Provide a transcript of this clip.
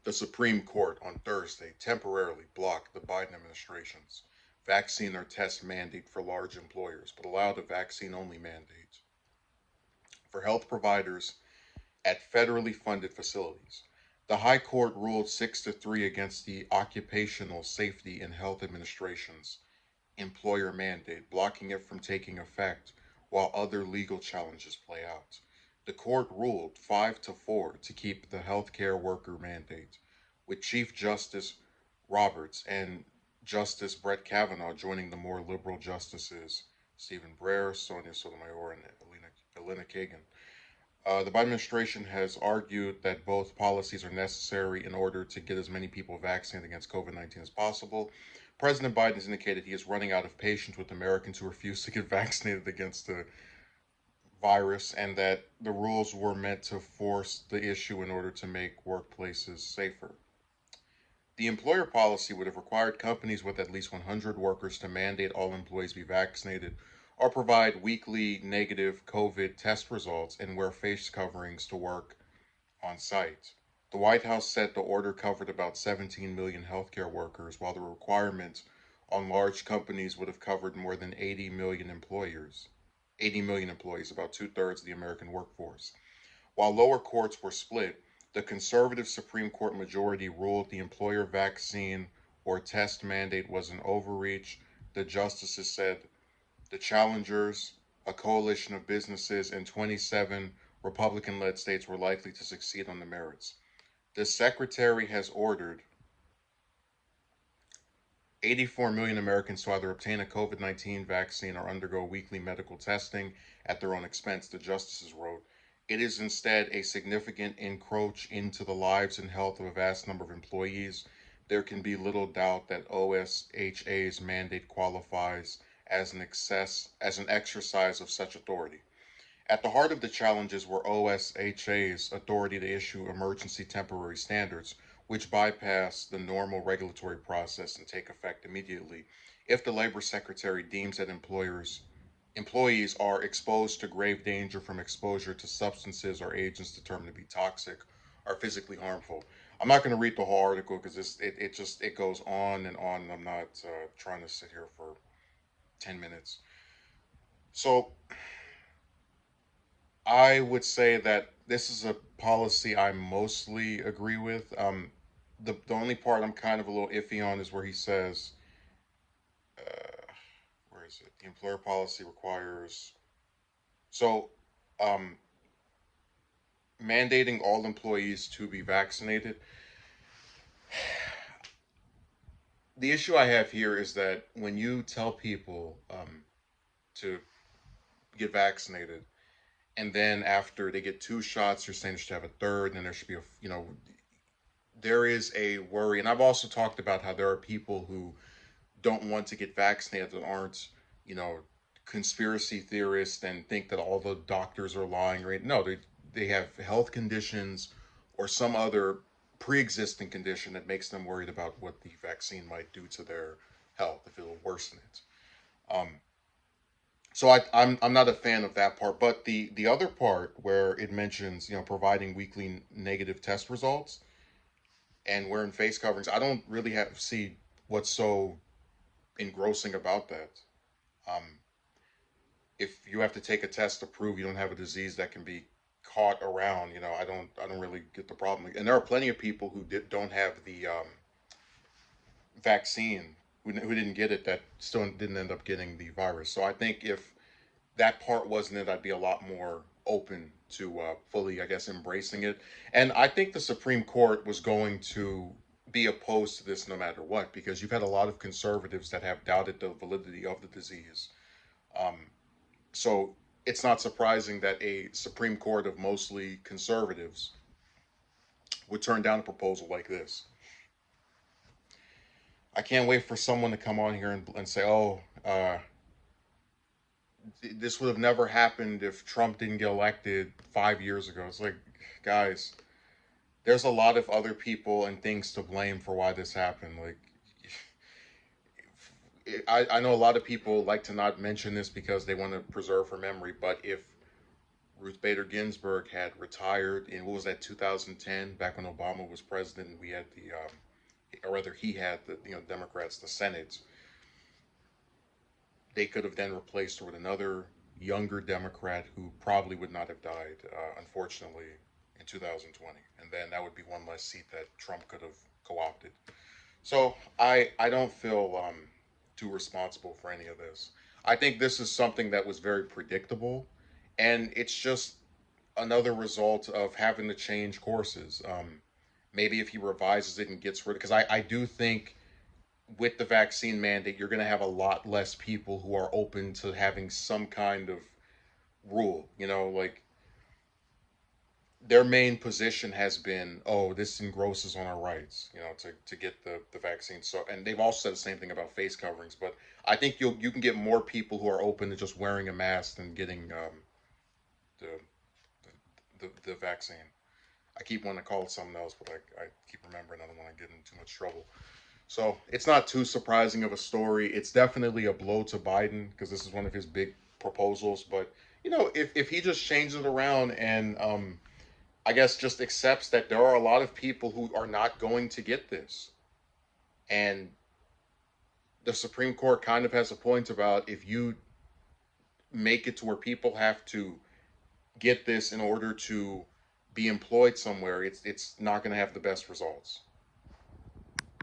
The Supreme Court on Thursday temporarily blocked the Biden administration's vaccine or test mandate for large employers, but allowed a vaccine only mandate for health providers at federally funded facilities. The High Court ruled 6 to 3 against the Occupational Safety and Health Administration's employer mandate, blocking it from taking effect while other legal challenges play out. The court ruled 5 to 4 to keep the healthcare worker mandate, with Chief Justice Roberts and Justice Brett Kavanaugh joining the more liberal justices Stephen Breyer, Sonia Sotomayor, and Elena Kagan. The Biden administration has argued that both policies are necessary in order to get as many people vaccinated against COVID 19 as possible. President Biden has indicated he is running out of patience with Americans who refuse to get vaccinated against the virus and that the rules were meant to force the issue in order to make workplaces safer. The employer policy would have required companies with at least 100 workers to mandate all employees be vaccinated or provide weekly negative COVID test results and wear face coverings to work on site. The White House said the order covered about 17 million healthcare workers, while the requirement on large companies would have covered more than 80 million employees, about two-thirds of the American workforce. While lower courts were split, the conservative Supreme Court majority ruled the employer vaccine or test mandate was an overreach. The justices said the challengers, a coalition of businesses in 27 Republican led states, were likely to succeed on the merits. The secretary has ordered 84 million Americans to either obtain a COVID 19 vaccine or undergo weekly medical testing at their own expense, the justices wrote. It is instead a significant encroach into the lives and health of a vast number of employees. There can be little doubt that OSHA's mandate qualifies as an exercise of such authority. At the heart of the challenges were OSHA's authority to issue emergency temporary standards, which bypass the normal regulatory process and take effect immediately if the labor secretary deems that employees are exposed to grave danger from exposure to substances or agents determined to be toxic or physically harmful. I'm not going to read the whole article because it goes on and on, and I'm not trying to sit here for 10 minutes. So I would say that this is a policy I mostly agree with. The only part I'm kind of a little iffy on is where he says, uh, where is it? The employer policy requires so um, mandating all employees to be vaccinated. The issue I have here is that when you tell people to get vaccinated, and then after they get two shots, you're saying they should have a third, and then there should be there is a worry, and I've also talked about how there are people who don't want to get vaccinated that aren't, you know, conspiracy theorists and think that all the doctors are lying. Right? No, they have health conditions or some other pre-existing condition that makes them worried about what the vaccine might do to their health if it'll worsen it. Um, so I'm not a fan of that part, but the other part where it mentions providing weekly negative test results and wearing face coverings, I don't really have see what's so engrossing about that. Um, if you have to take a test to prove you don't have a disease that can be caught around, I don't really get the problem. And there are plenty of people who don't have the vaccine who didn't get it that still didn't end up getting the virus. So I think if that part wasn't it, I'd be a lot more open to fully, I guess, embracing it. And I think the Supreme Court was going to be opposed to this no matter what, because you've had a lot of conservatives that have doubted the validity of the disease. Um, so it's not surprising that a Supreme Court of mostly conservatives would turn down a proposal like this. I can't wait for someone to come on here and say, oh, this would have never happened if Trump didn't get elected 5 years ago. It's like, guys, there's a lot of other people and things to blame for why this happened. Like, I know a lot of people like to not mention this because they want to preserve her memory, but if Ruth Bader Ginsburg had retired in, what was that, 2010, back when Obama was president, and we had the, or rather, he had the, Democrats, the Senate. They could have then replaced her with another younger Democrat who probably would not have died, unfortunately, in 2020. And then that would be one less seat that Trump could have co-opted. So I don't feel too responsible for any of this. I think this is something that was very predictable, and it's just another result of having to change courses. Maybe if he revises it and gets rid, because I do think with the vaccine mandate, you're going to have a lot less people who are open to having some kind of rule. Like their main position has been, oh, this engrosses on our rights, to get the vaccine. So, and they've also said the same thing about face coverings. But I think you can get more people who are open to just wearing a mask than getting the, the vaccine. I keep wanting to call it something else, but I keep remembering I don't want to get in too much trouble. So it's not too surprising of a story. It's definitely a blow to Biden because this is one of his big proposals. But if he just changes it around and I guess just accepts that there are a lot of people who are not going to get this, and the Supreme Court kind of has a point about if you make it to where people have to get this in order to be employed somewhere, it's not going to have the best results.